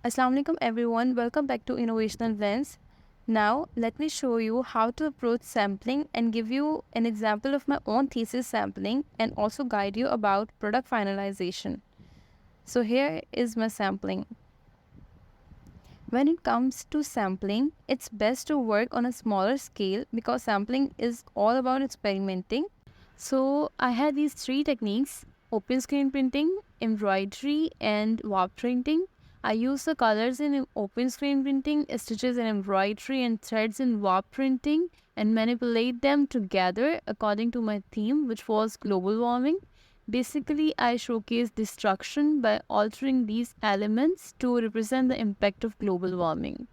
Assalamu alaikum everyone, welcome back to Innovational Lens. Now let me show you how to approach sampling and give you an example of my own thesis sampling and also guide you about product finalization. So here is my sampling. When it comes to sampling, it's best to work on a smaller scale because sampling is all about experimenting. So I had these three techniques: open screen printing, embroidery, and warp printing. I use the colors in open screen printing, stitches in embroidery, and threads in warp printing and manipulate them together according to my theme, which was global warming. Basically, I showcase destruction by altering these elements to represent the impact of global warming.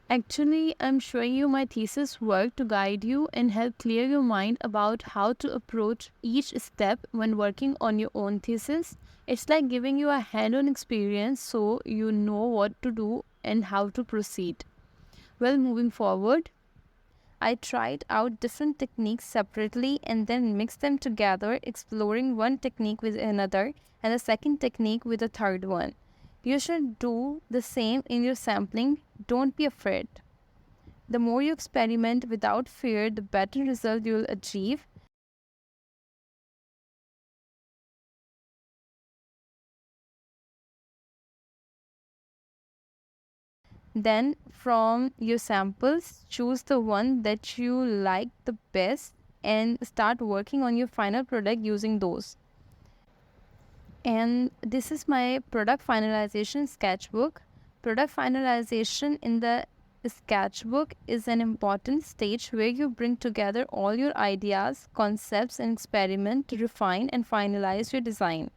Actually, I'm showing you my thesis work to guide you and help clear your mind about how to approach each step when working on your own thesis. It's like giving you a hand-on experience so you know what to do and how to proceed. Well, moving forward, I tried out different techniques separately and then mixed them together, exploring one technique with another and the second technique with the third one. You should do the same in your sampling. Don't be afraid. The more you experiment without fear, the better result you will achieve. Then, from your samples, choose the one that you like the best and start working on your final product using those. And this is my product finalization sketchbook. Product finalization in the sketchbook is an important stage where you bring together all your ideas, concepts, and experiment to refine and finalize your design.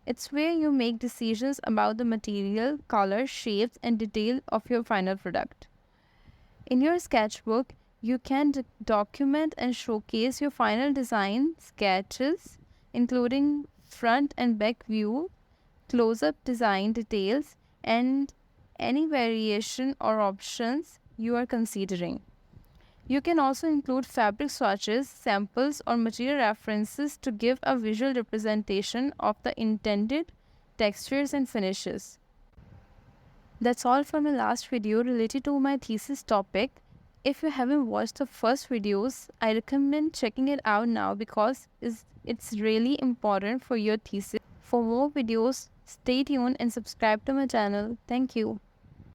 It's where you make decisions about the material, color, shapes, and detail of your final product. In your sketchbook, you can document and showcase your final design sketches, including front and back view, close-up design details, and any variation or options you are considering. You can also include fabric swatches, samples, or material references to give a visual representation of the intended textures and finishes. That's all from my last video related to my thesis topic. If you haven't watched the first videos, I recommend checking it out now because it's really important for your thesis. For more videos, stay tuned and subscribe to my channel. Thank you.